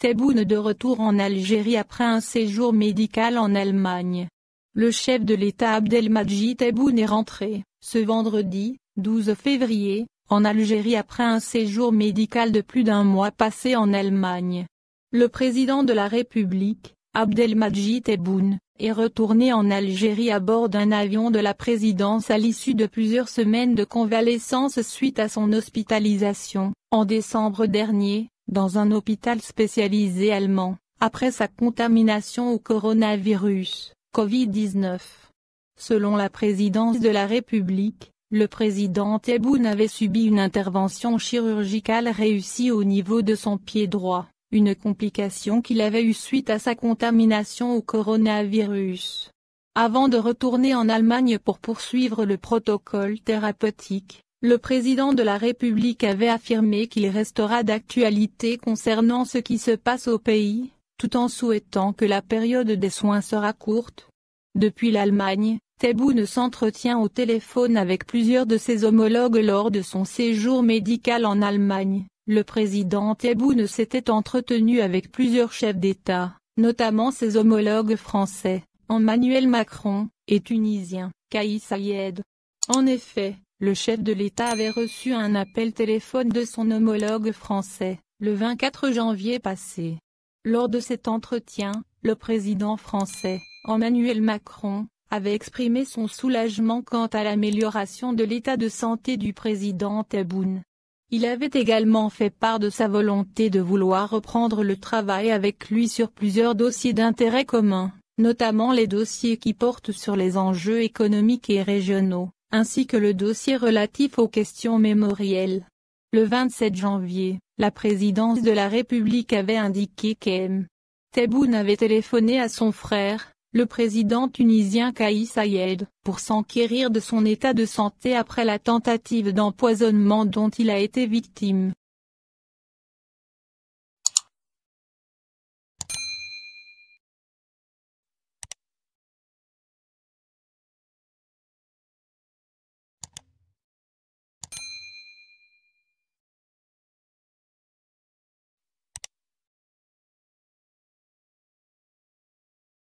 Tebboune de retour en Algérie après un séjour médical en Allemagne. Le chef de l'État Abdelmadjid Tebboune est rentré, ce vendredi, 12 février, en Algérie après un séjour médical de plus d'un mois passé en Allemagne. Le président de la République, Abdelmadjid Tebboune, est retourné en Algérie à bord d'un avion de la présidence à l'issue de plusieurs semaines de convalescence suite à son hospitalisation, en décembre dernier, dans un hôpital spécialisé allemand, après sa contamination au coronavirus, Covid-19. Selon la présidence de la République, le président Tebboune avait subi une intervention chirurgicale réussie au niveau de son pied droit, une complication qu'il avait eue suite à sa contamination au coronavirus. Avant de retourner en Allemagne pour poursuivre le protocole thérapeutique, le président de la République avait affirmé qu'il restera d'actualité concernant ce qui se passe au pays, tout en souhaitant que la période des soins sera courte. Depuis l'Allemagne, Tebboune s'entretient au téléphone avec plusieurs de ses homologues lors de son séjour médical en Allemagne. Le président Tebboune s'était entretenu avec plusieurs chefs d'État, notamment ses homologues français, Emmanuel Macron, et tunisien, Kais Saied. En effet, le chef de l'État avait reçu un appel téléphone de son homologue français, le 24 janvier passé. Lors de cet entretien, le président français, Emmanuel Macron, avait exprimé son soulagement quant à l'amélioration de l'état de santé du président Tebboune. Il avait également fait part de sa volonté de vouloir reprendre le travail avec lui sur plusieurs dossiers d'intérêt commun, notamment les dossiers qui portent sur les enjeux économiques et régionaux, ainsi que le dossier relatif aux questions mémorielles. Le 27 janvier, la présidence de la République avait indiqué qu'M. Tebboune avait téléphoné à son frère, le président tunisien Kais Saied, pour s'enquérir de son état de santé après la tentative d'empoisonnement dont il a été victime.